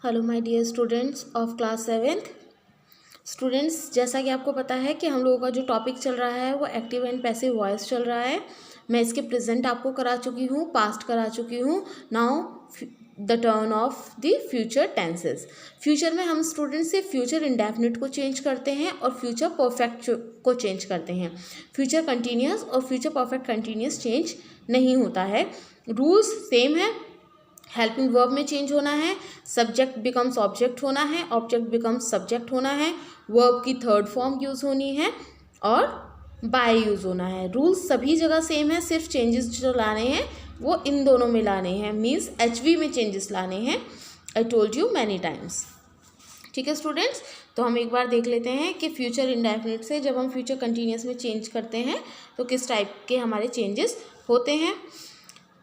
Hello my dear students of class 7th। Students, जैसा कि आपको पता है कि हम लोगों का जो टॉपिक चल रहा है वो एक्टिव एंड पैसिव वॉइस चल रहा है। मैं इसके प्रेजेंट आपको करा चुकी हूँ, पास्ट करा चुकी हूँ। Now the turn off the future tenses. Future में हम स्टूडेंट से फ्यूचर इंडेफिनिट को चेंज करते हैं और फ्यूचर परफेक्ट को चेंज करते हैं। फ्यूचर कंटिन्यूस और फ्यूचर परफेक्ट कंटिन्यूस चेंज नहीं होता है। रूल्स सेम है। हेल्पिंग वर्ब में चेंज होना है, सब्जेक्ट बिकम्स ऑब्जेक्ट होना है, ऑब्जेक्ट बिकम्स सब्जेक्ट होना है, वर्ब की थर्ड फॉर्म यूज़ होनी है और बाय यूज़ होना है। रूल्स सभी जगह सेम है, सिर्फ चेंजेस जो लाने हैं वो इन दोनों में लाने हैं, मीन्स HV में चेंजेस लाने हैं। I told you many times. ठीक है स्टूडेंट्स, तो हम एक बार देख लेते हैं कि फ्यूचर इंडेफिनिट से जब हम फ्यूचर कंटिन्यूस में चेंज करते हैं तो किस टाइप के हमारे चेंजेस होते हैं।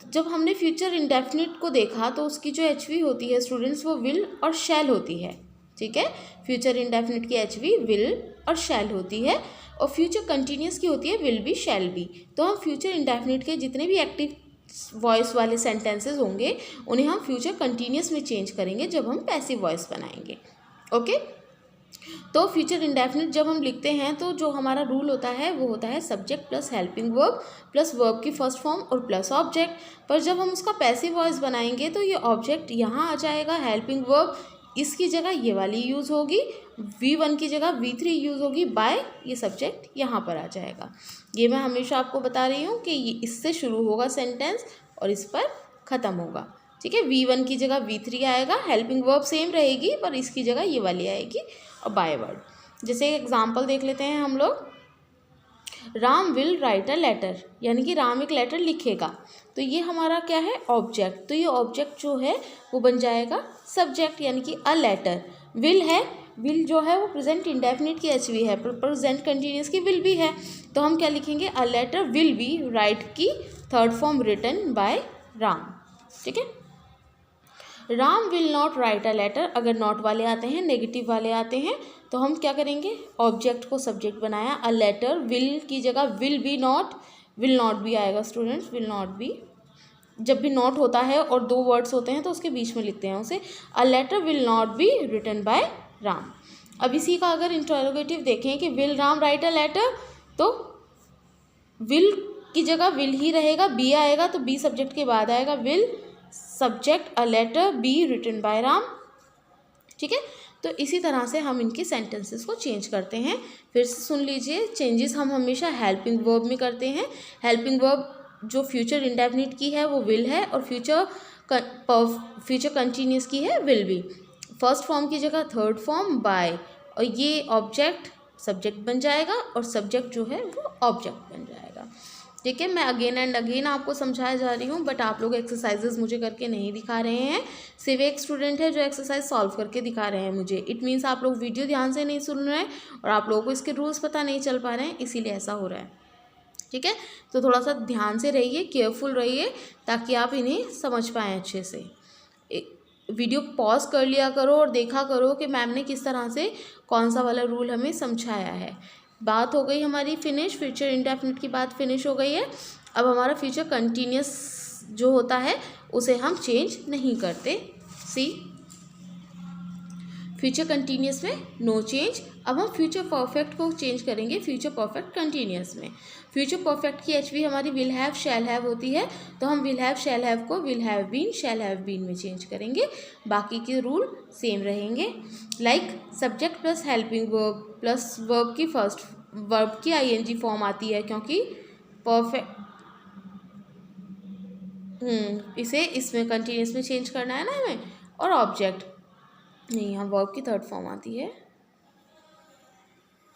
जब हमने फ्यूचर इंडेफिनिट को देखा तो उसकी जो HV होती है स्टूडेंट्स वो विल और शैल होती है। ठीक है, फ्यूचर इंडेफिनिट की HV विल और शैल होती है और फ्यूचर कंटिन्यूस की होती है विल बी शैल बी। तो हम फ्यूचर इंडेफिनिट के जितने भी एक्टिव वॉइस वाले सेंटेंसेस होंगे उन्हें हम फ्यूचर कंटिन्यूस में चेंज करेंगे जब हम पैसिव वॉइस बनाएंगे। ओके, तो फ्यूचर इंडेफिनिट जब हम लिखते हैं तो जो हमारा रूल होता है वो होता है subject plus helping verb plus verb की फर्स्ट फॉर्म और प्लस ऑब्जेक्ट। पर जब हम उसका पैसिव वॉइस बनाएंगे तो ये ऑब्जेक्ट यहाँ आ जाएगा, हेल्पिंग वर्ब इसकी जगह ये वाली यूज़ होगी, V1 की जगह V3 यूज़ होगी, बाय ये सब्जेक्ट यहाँ पर आ जाएगा। ये मैं हमेशा आपको बता रही हूँ कि ये इससे शुरू होगा सेंटेंस और इस पर ख़त्म होगा। ठीक है, V1 की जगह V3 आएगा, हेल्पिंग वर्ब सेम रहेगी पर इसकी जगह ये वाली आएगी और बाय वर्ड। जैसे एग्जाम्पल देख लेते हैं हम लोग। Ram will write a letter, यानी कि राम एक लेटर लिखेगा। तो ये हमारा क्या है, ऑब्जेक्ट। तो ये ऑब्जेक्ट जो है वो बन जाएगा सब्जेक्ट, यानी कि अ लेटर। विल है, विल जो है वो प्रेजेंट इंडेफिनिट की HV है, प्रेजेंट कंटिन्यूस की विल भी है। तो हम क्या लिखेंगे, a letter will be write की third form written by Ram. ठीक है, Ram will not write a letter. अगर नॉट वाले आते हैं, नेगेटिव वाले आते हैं तो हम क्या करेंगे, ऑब्जेक्ट को सब्जेक्ट बनाया, अ लेटर विल की जगह will be not, will not भी आएगा स्टूडेंट्स, विल नॉट बी। जब भी नॉट होता है और दो वर्ड्स होते हैं तो उसके बीच में लिखते हैं उसे, a letter will not be written by Ram. अब इसी का अगर इंटरोगेटिव देखें कि will Ram write a letter, तो विल की जगह विल ही रहेगा, बी आएगा तो बी सब्जेक्ट के बाद आएगा, will subject a letter be written by Ram. ठीक है, तो इसी तरह से हम इनके सेंटेंसेस को चेंज करते हैं। फिर से सुन लीजिए, चेंजेस हम हमेशा हेल्पिंग वर्ब में करते हैं। हेल्पिंग वर्ब जो फ्यूचर इंडेफिनिट की है वो विल है और फ्यूचर कंटिन्यूस की है विल बी। फर्स्ट फॉर्म की जगह थर्ड फॉर्म बाय, और ये ऑब्जेक्ट सब्जेक्ट बन जाएगा और सब्जेक्ट जो है वो ऑब्जेक्ट बन जाएगा। ठीक है, मैं अगेन एंड अगेन आपको समझाया जा रही हूँ, बट आप लोग एक्सरसाइजेज मुझे करके नहीं दिखा रहे हैं। सिर्फ एक स्टूडेंट है जो एक्सरसाइज सॉल्व करके दिखा रहे हैं मुझे। इट मीन्स आप लोग वीडियो ध्यान से नहीं सुन रहे हैं और आप लोगों को इसके रूल्स पता नहीं चल पा रहे हैं, इसीलिए ऐसा हो रहा है। ठीक है, तो थोड़ा सा ध्यान से रहिए, केयरफुल रहिए ताकि आप इन्हें समझ पाएँ अच्छे से। वीडियो पॉज कर लिया करो और देखा करो कि मैम ने किस तरह से कौन सा वाला रूल हमें समझाया है। बात हो गई हमारी फिनिश, फ्यूचर इंडेफिनिट की बात फिनिश हो गई है। अब हमारा फ्यूचर कंटिन्यूस जो होता है उसे हम चेंज नहीं करते। सी, फ्यूचर कंटिन्यूस में नो चेंज। अब हम फ्यूचर परफेक्ट को चेंज करेंगे फ्यूचर परफेक्ट कंटिन्यूस में। फ्यूचर परफेक्ट की HV हमारी विल हैव शैल हैव होती है, तो हम विल हैव शैल हैव को will have been shall have been में चेंज करेंगे। बाकी के रूल सेम रहेंगे। Like subject plus helping verb plus verb की फर्स्ट वर्ब की ING फॉर्म आती है, क्योंकि परफेक्ट इसे इसमें कंटिन्यूस में चेंज करना है ना हमें। और ऑब्जेक्ट नहीं, यहाँ वर्ब की थर्ड फॉर्म आती है,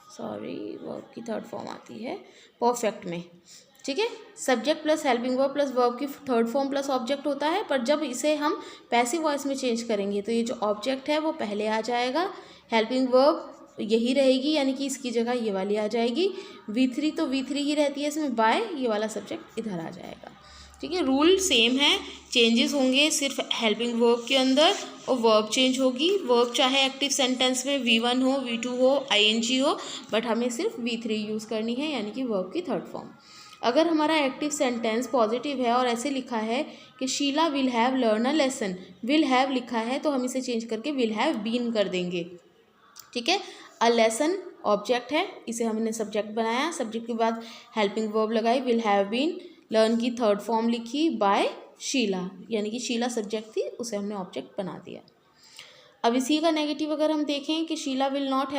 सॉरी वर्ब की थर्ड फॉर्म आती है परफेक्ट में। ठीक है, subject plus helping verb plus verb की थर्ड फॉर्म प्लस ऑब्जेक्ट होता है, पर जब इसे हम पैसिव वॉइस में चेंज करेंगे तो ये जो ऑब्जेक्ट है वो पहले आ जाएगा, हेल्पिंग वर्ब यही रहेगी यानी कि इसकी जगह ये वाली आ जाएगी, V3 तो V3 ही रहती है इसमें, बाय ये वाला सब्जेक्ट इधर आ जाएगा। ठीक है, रूल सेम है, चेंजेस होंगे सिर्फ हेल्पिंग वर्ब के अंदर और वर्ब चेंज होगी। वर्ब चाहे एक्टिव सेंटेंस में V1 हो, V2 हो, ING हो, बट हमें सिर्फ V3 यूज़ करनी है यानी कि वर्ब की थर्ड फॉर्म। अगर हमारा एक्टिव सेंटेंस पॉजिटिव है और ऐसे लिखा है कि Sheela will have learn a lesson, will have लिखा है तो हम इसे चेंज करके विल हैव बीन कर देंगे, ठीक है। अ लेसन ऑब्जेक्ट है, इसे हमने सब्जेक्ट बनाया, सब्जेक्ट के बाद हेल्पिंग वर्ब लगाई, विल हैव बीन, लर्न की थर्ड फॉर्म लिखी बाय शीला, यानी कि शीला सब्जेक्ट थी, उसे हमने ऑब्जेक्ट बना दिया। अब इसी का नेगेटिव अगर हम देखें कि Sheela will not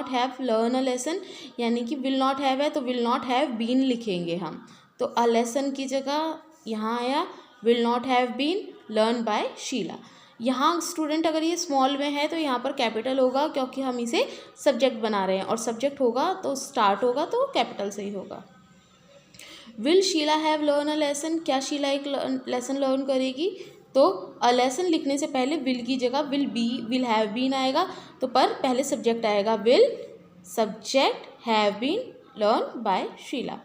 have learn a lesson, यानी कि विल नॉट हैव है तो विल नॉट हैव बीन लिखेंगे हम, तो अ लेसन की जगह यहाँ आया will not have been learn by Sheela. यहाँ स्टूडेंट अगर ये स्मॉल में है तो यहाँ पर कैपिटल होगा क्योंकि हम इसे सब्जेक्ट बना रहे हैं, और सब्जेक्ट होगा तो स्टार्ट होगा तो कैपिटल से ही होगा। Will Sheela have learn a lesson, क्या शीला एक लेसन लर्न करेगी, तो अ लेसन लिखने से पहले विल की जगह विल हैव बीन आएगा, तो पर पहले सब्जेक्ट आएगा will, subject have been learn by Sheela,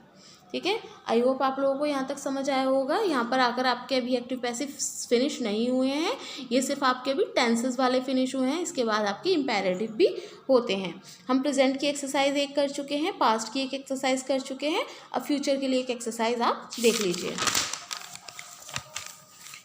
ठीक है। आई होप आप लोगों को यहाँ तक समझ आया होगा। यहाँ पर आकर आपके अभी एक्टिव पैसिव फिनिश नहीं हुए हैं, ये सिर्फ आपके अभी टेंसेस वाले फिनिश हुए हैं, इसके बाद आपके इम्पेरेटिव भी होते हैं। हम प्रेजेंट की एक्सरसाइज एक कर चुके हैं, पास्ट की एक एक्सरसाइज कर चुके हैं, अब फ्यूचर के लिए एक एक्सरसाइज आप देख लीजिए।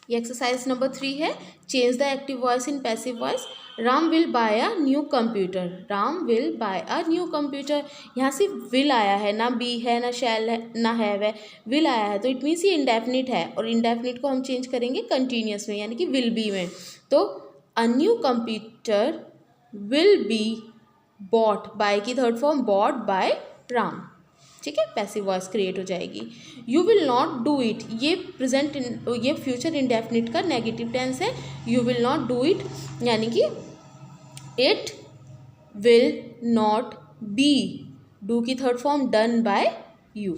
ये एक्सरसाइज नंबर 3 है, change the active voice in passive voice. Ram will buy a new computer, Ram will buy a new computer, यहाँ सिर्फ विल आया है, ना बी है ना शैल है ना हैव है, विल आया है तो इट मीन्स ये इंडेफिनिट है, और इंडेफिनिट को हम चेंज करेंगे कंटिन्यूस में, यानी कि विल बी में, तो a new computer will be bought, by की third form bought by Ram, ठीक है, पैसिव वॉइस क्रिएट हो जाएगी। You will not do it, ये फ्यूचर इंडेफिनिट का नेगेटिव टेंस है, you will not do it, यानी कि it will not be, do की third form done by you.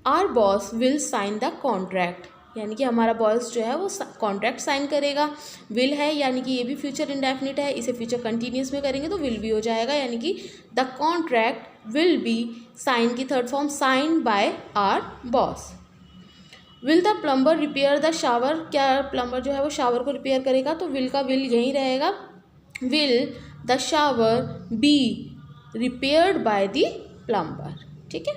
Our boss will sign the contract, यानी कि हमारा बॉस जो है वो कॉन्ट्रैक्ट साइन करेगा, विल है यानी कि ये भी फ्यूचर इंडेफिनिट है, इसे फ्यूचर कंटिन्यूस में करेंगे तो विल भी हो जाएगा, यानी कि the contract will be, sign की third form sign by our boss. Will the plumber repair the shower, क्या प्लम्बर जो है वो शावर को रिपेयर करेगा, तो विल का विल यहीं रहेगा, will the shower be repaired by the plumber, ठीक है।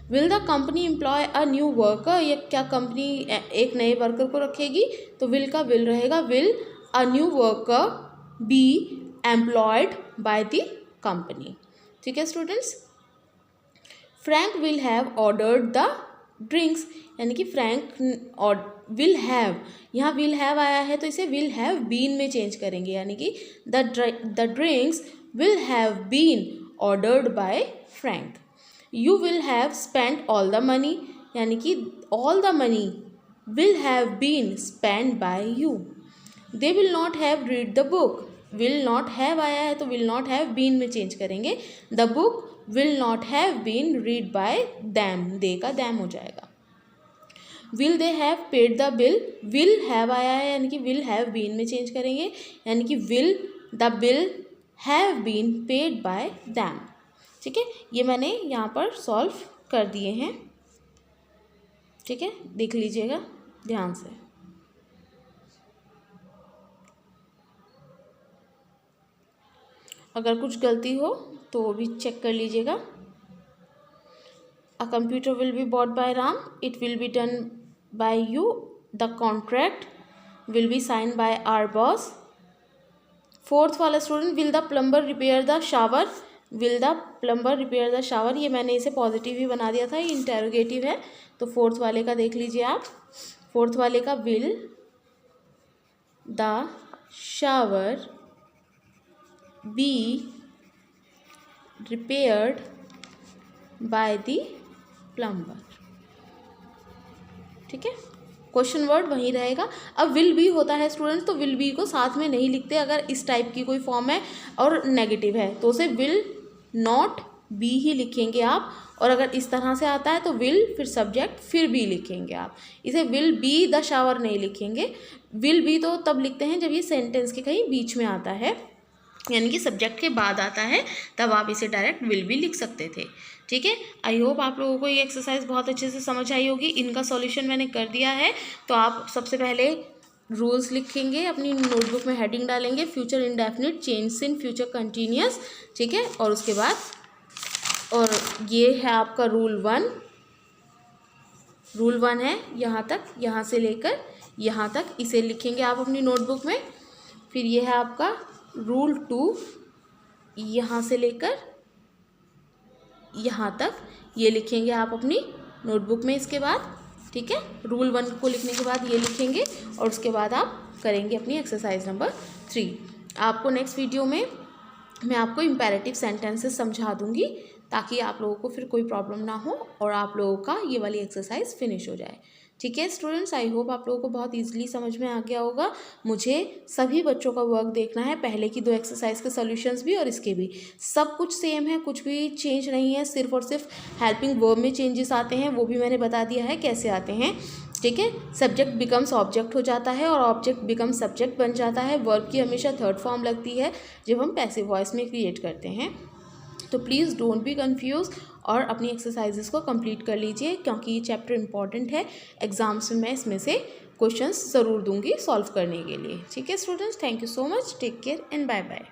Will the company employ a new worker, ये क्या कंपनी एक नए वर्कर को रखेगी, तो विल का विल रहेगा, will a new worker be employed by the company, ठीक है students. Frank will have ordered the drinks, यानी कि फ्रैंक और विल हैव, यहाँ विल हैव आया है तो इसे विल हैव बीन में चेंज करेंगे, यानी कि the drinks will have been ordered by Frank. You will have spent all the money, यानी कि all the money will have been spent by you. They will not have read the book, will not have आया है तो will not have been में change करेंगे, the book will not have been read by them, they का them हो जाएगा। Will they have paid the bill, will have आया है यानी कि विल हैव बीन में चेंज करेंगे, यानी कि will the bill have been paid by them, ठीक है। ये मैंने यहाँ पर सॉल्व कर दिए हैं, ठीक है, देख लीजिएगा ध्यान से। अगर कुछ गलती हो तो वो भी चेक कर लीजिएगा। A computer will be bought by Ram, it will be done by you, the contract will be sign by our boss. Fourth वाला student, will the plumber repair the shower, will the plumber repair the shower, ये मैंने इसे positive ही बना दिया था, ये interrogative है, तो फोर्थ वाले का देख लीजिए आप। फोर्थ वाले का will the shower be repaired by the plumber, ठीक है, क्वेश्चन वर्ड वहीं रहेगा। अब विल बी होता है स्टूडेंट्स, तो विल बी को साथ में नहीं लिखते, अगर इस टाइप की कोई फॉर्म है और नेगेटिव है तो उसे विल नॉट बी ही लिखेंगे आप, और अगर इस तरह से आता है तो विल फिर सब्जेक्ट फिर बी लिखेंगे आप, इसे विल बी द शावर नहीं लिखेंगे। विल बी तो तब लिखते हैं जब ये सेंटेंस के कहीं बीच में आता है, यानी कि सब्जेक्ट के बाद आता है, तब आप इसे डायरेक्ट विल भी लिख सकते थे, ठीक है। आई होप आप लोगों को ये एक्सरसाइज बहुत अच्छे से समझ आई होगी। इनका सॉल्यूशन मैंने कर दिया है, तो आप सबसे पहले रूल्स लिखेंगे, अपनी नोटबुक में हेडिंग डालेंगे future indefinite change in future continuous, ठीक है, और उसके बाद और ये है आपका रूल 1, रूल 1 है यहाँ तक, यहाँ से लेकर यहाँ तक, इसे लिखेंगे आप अपनी नोटबुक में। फिर ये है आपका रूल 2, यहाँ से लेकर यहाँ तक, ये लिखेंगे आप अपनी नोटबुक में इसके बाद, ठीक है। रूल 1 को लिखने के बाद ये लिखेंगे और उसके बाद आप करेंगे अपनी एक्सरसाइज नंबर 3। आपको नेक्स्ट वीडियो में मैं आपको इम्पेरेटिव सेंटेंसेस समझा दूंगी ताकि आप लोगों को फिर कोई प्रॉब्लम ना हो और आप लोगों का ये वाली एक्सरसाइज फिनिश हो जाए, ठीक है स्टूडेंट्स। आई होप आप लोगों को बहुत इजीली समझ में आ गया होगा। मुझे सभी बच्चों का वर्क देखना है, पहले की 2 एक्सरसाइज के सॉल्यूशंस भी और इसके भी, सब कुछ सेम है, कुछ भी चेंज नहीं है, सिर्फ और सिर्फ हेल्पिंग वर्ब में चेंजेस आते हैं, वो भी मैंने बता दिया है कैसे आते हैं, ठीक है। सब्जेक्ट बिकम्स ऑब्जेक्ट हो जाता है और ऑब्जेक्ट बिकम सब्जेक्ट बन जाता है। वर्ब की हमेशा थर्ड फॉर्म लगती है जब हम पैसिव वॉइस में क्रिएट करते हैं। तो प्लीज़ डोंट बी कंफ्यूज और अपनी एक्सरसाइजेस को कंप्लीट कर लीजिए क्योंकि ये चैप्टर इंपॉर्टेंट है। एग्जाम्स में मैं इसमें से क्वेश्चंस ज़रूर दूंगी सॉल्व करने के लिए, ठीक है students. Thank you so much, take care and bye bye.